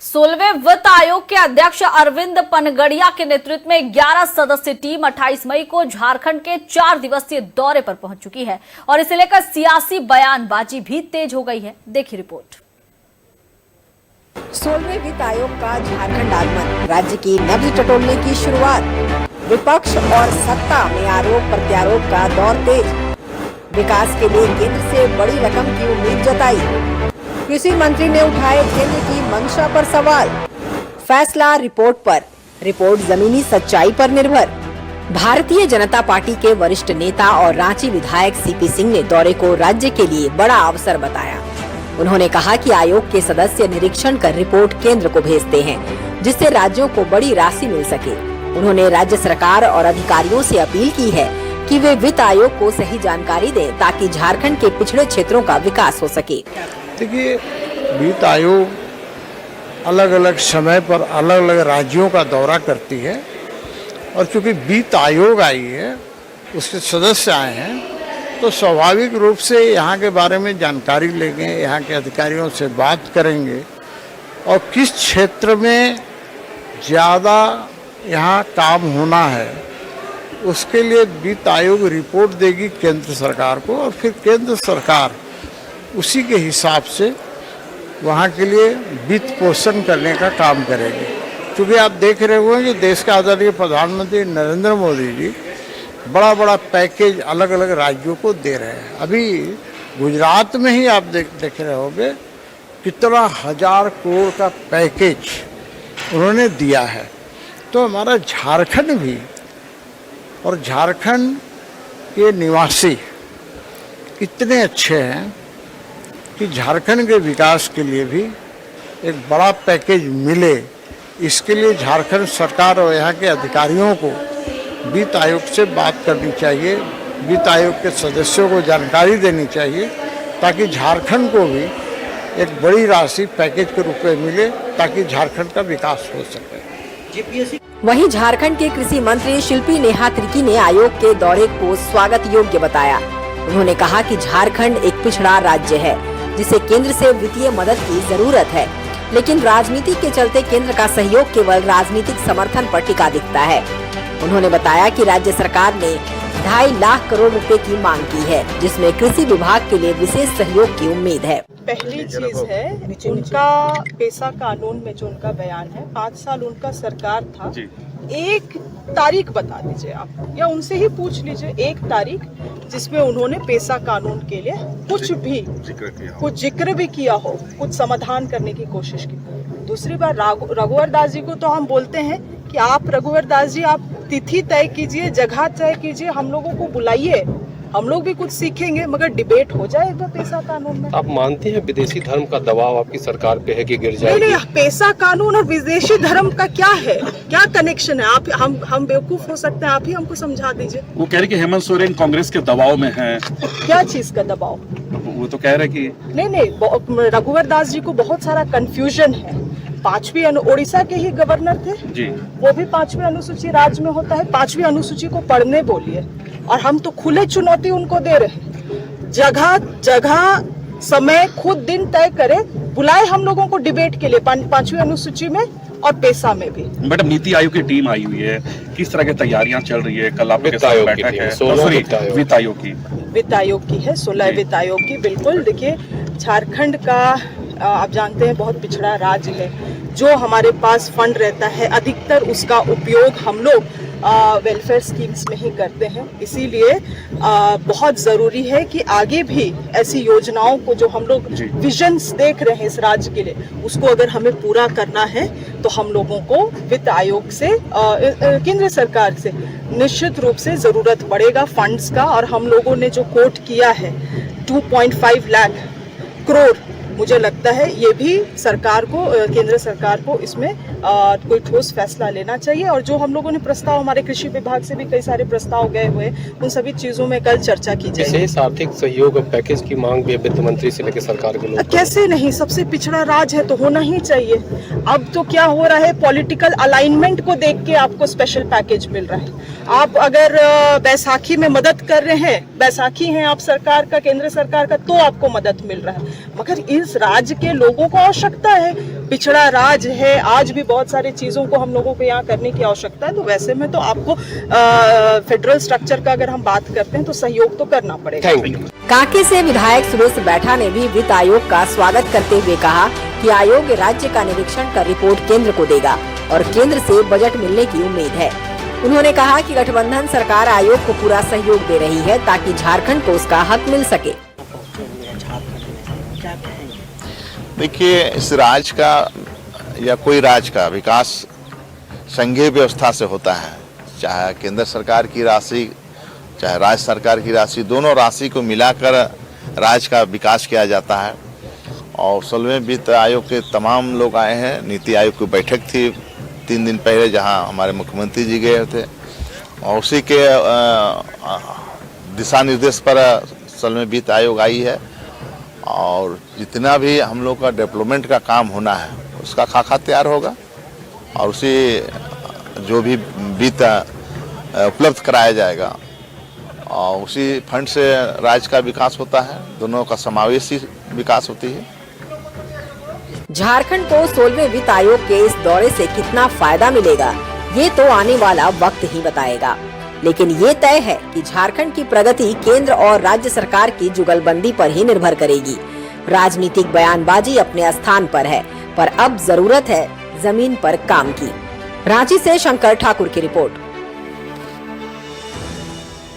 16वें वित्त आयोग के अध्यक्ष अरविंद पनगड़िया के नेतृत्व में 11 सदस्यीय टीम 28 मई को झारखंड के 4 दिवसीय दौरे पर पहुंच चुकी है और इसे लेकर सियासी बयानबाजी भी तेज हो गई है। देखिए रिपोर्ट। 16वें वित्त आयोग का झारखंड आगमन, राज्य की नब्ज टटोलने की शुरुआत, विपक्ष और सत्ता में आरोप प्रत्यारोप का दौर तेज, विकास के लिए केंद्र से बड़ी रकम की उम्मीद जताई, कृषि मंत्री ने उठाए केंद्र की मंशा पर सवाल, फैसला रिपोर्ट पर, रिपोर्ट जमीनी सच्चाई पर निर्भर। भारतीय जनता पार्टी के वरिष्ठ नेता और रांची विधायक सीपी सिंह ने दौरे को राज्य के लिए बड़ा अवसर बताया। उन्होंने कहा कि आयोग के सदस्य निरीक्षण कर रिपोर्ट केंद्र को भेजते हैं, जिससे राज्यों को बड़ी राशि मिल सके। उन्होंने राज्य सरकार और अधिकारियों से अपील की है कि वे वित्त आयोग को सही जानकारी दें ताकि झारखंड के पिछड़े क्षेत्रों का विकास हो सके। देखिए, वित्त आयोग अलग अलग समय पर अलग अलग राज्यों का दौरा करती है और चूंकि वित्त आयोग आई है, उसके सदस्य आए हैं, तो स्वाभाविक रूप से यहाँ के बारे में जानकारी लेंगे, यहाँ के अधिकारियों से बात करेंगे और किस क्षेत्र में ज़्यादा यहाँ काम होना है उसके लिए वित्त आयोग रिपोर्ट देगी केंद्र सरकार को और फिर केंद्र सरकार उसी के हिसाब से वहाँ के लिए वित्त पोषण करने का काम करेगी। क्योंकि आप देख रहे होंगे कि देश के आदरणीय प्रधानमंत्री नरेंद्र मोदी जी बड़ा बड़ा पैकेज अलग अलग राज्यों को दे रहे हैं। अभी गुजरात में ही आप देख रहे होंगे कितना 1000 करोड़ का पैकेज उन्होंने दिया है। तो हमारा झारखंड भी और झारखंड के निवासी इतने अच्छे हैं कि झारखंड के विकास के लिए भी एक बड़ा पैकेज मिले, इसके लिए झारखंड सरकार और यहाँ के अधिकारियों को वित्त आयोग से बात करनी चाहिए, वित्त आयोग के सदस्यों को जानकारी देनी चाहिए ताकि झारखंड को भी एक बड़ी राशि पैकेज के रूप में मिले ताकि झारखंड का विकास हो सके। वहीं झारखंड के कृषि मंत्री शिल्पी नेहा तिर्की ने आयोग के दौरे को स्वागत योग्य बताया। उन्होंने कहा कि झारखंड एक पिछड़ा राज्य है जिसे केंद्र से वित्तीय मदद की जरूरत है, लेकिन राजनीति के चलते केंद्र का सहयोग केवल राजनीतिक समर्थन पर टिका दिखता है। उन्होंने बताया कि राज्य सरकार ने 2.5 लाख करोड़ रुपए की मांग की है, जिसमें कृषि विभाग के लिए विशेष सहयोग की उम्मीद है। पहली चीज है उनका पैसा कानून में जो उनका बयान है, 5 साल उनका सरकार था, एक तारीख बता दीजिए आप या उनसे ही पूछ लीजिए एक तारीख जिसमें उन्होंने पैसा कानून के लिए कुछ जिक्र भी किया हो, कुछ समाधान करने की कोशिश की। दूसरी बार रघुवर दास जी को तो हम बोलते हैं कि आप रघुवर दास जी आप तिथि तय कीजिए, जगह तय कीजिए, हम लोगों को बुलाइए, हम लोग भी कुछ सीखेंगे, मगर डिबेट हो जाए पैसा कानून में। आप मानते हैं विदेशी धर्म का दबाव आपकी सरकार पे है कि गिर जाएगी? नहीं, पैसा कानून और विदेशी धर्म का क्या है, क्या कनेक्शन है? आप हम बेवकूफ हो सकते हैं, आप ही हमको समझा दीजिए। वो कह रहे कि हेमंत सोरेन कांग्रेस के दबाव में है। क्या चीज का दबाव? वो तो कह रहे कि नहीं, रघुवर दास जी को बहुत सारा कंफ्यूजन है। 5वीं उड़ीसा के ही गवर्नर थे जी, वो भी 5वीं अनुसूची राज्य में होता है। 5वीं अनुसूची को पढ़ने बोलिए और हम तो खुले चुनौती उनको दे रहे हैं। जगह समय खुद दिन तय करे, बुलाए हम लोगों को डिबेट के लिए 5वीं अनुसूची में और पैसा में भी। मैडम, नीति आयोग की टीम आई हुई है, किस तरह की तैयारियां चल रही है? कल आपके साथ बैठक है वित्त आयोग की है, 16 वित्त आयोग की। बिल्कुल, देखिए झारखंड का आप जानते हैं बहुत पिछड़ा राज्य है। जो हमारे पास फंड रहता है अधिकतर उसका उपयोग हम लोग वेलफेयर स्कीम्स में ही करते हैं। इसीलिए बहुत ज़रूरी है कि आगे भी ऐसी योजनाओं को जो हम लोग विजन्स देख रहे हैं इस राज्य के लिए, उसको अगर हमें पूरा करना है तो हम लोगों को वित्त आयोग से केंद्र सरकार से निश्चित रूप से ज़रूरत पड़ेगा फंड्स का। और हम लोगों ने जो कोट किया है 2.5 लाख करोड़, मुझे लगता है ये भी सरकार को, केंद्र सरकार को इसमें कोई ठोस फैसला लेना चाहिए। और जो हम लोगों ने प्रस्ताव, हमारे कृषि विभाग से भी कई सारे प्रस्ताव गए हुए, उन सभी चीजों में कल चर्चा की जाएगी। विशेष आर्थिक सहयोग और पैकेज की मांग भी वित्त मंत्री से लेकर सरकार के लोग। कैसे नहीं, सबसे पिछड़ा राज्य है तो होना ही चाहिए। अब तो क्या हो रहा है, पॉलिटिकल अलाइनमेंट को देख के आपको स्पेशल पैकेज मिल रहा है। आप अगर बैसाखी में मदद कर रहे हैं, बैसाखी है आप सरकार का, केंद्र सरकार का, तो आपको मदद मिल रहा है। मगर इस इस राज्य के लोगों को आवश्यकता है। पिछड़ा राज्य है, आज भी बहुत सारी चीजों को हम लोगों को यहाँ करने की आवश्यकता है। तो वैसे में तो आपको फेडरल स्ट्रक्चर का अगर हम बात करते हैं तो सहयोग तो करना पड़ेगा। कांके से विधायक सुरेश बैठा ने भी वित्त आयोग का स्वागत करते हुए कहा कि आयोग राज्य का निरीक्षण कर रिपोर्ट केंद्र को देगा और केंद्र से बजट मिलने की उम्मीद है। उन्होंने कहा कि गठबंधन सरकार आयोग को पूरा सहयोग दे रही है ताकि झारखंड को उसका हक मिल सके। देखिए, इस राज्य का या कोई राज्य का विकास संघीय व्यवस्था से होता है। चाहे केंद्र सरकार की राशि चाहे राज्य सरकार की राशि, दोनों राशि को मिलाकर राज्य का विकास किया जाता है। और 16वें वित्त आयोग के तमाम लोग आए हैं। नीति आयोग की बैठक थी 3 दिन पहले, जहां हमारे मुख्यमंत्री जी गए थे और उसी के दिशा निर्देश पर 16वें वित्त आयोग आई है। और जितना भी हम लोग का डेवलपमेंट का काम होना है उसका खाका तैयार होगा और उसी जो भी वित्त उपलब्ध कराया जाएगा और उसी फंड से राज्य का विकास होता है। दोनों का समावेशी विकास होती है। झारखंड को 16वें वित्त आयोग के इस दौरे से कितना फायदा मिलेगा ये तो आने वाला वक्त ही बताएगा। लेकिन ये तय है कि झारखंड की प्रगति केंद्र और राज्य सरकार की जुगलबंदी पर ही निर्भर करेगी। राजनीतिक बयानबाजी अपने स्थान पर है, पर अब जरूरत है जमीन पर काम की। रांची से शंकर ठाकुर की रिपोर्ट।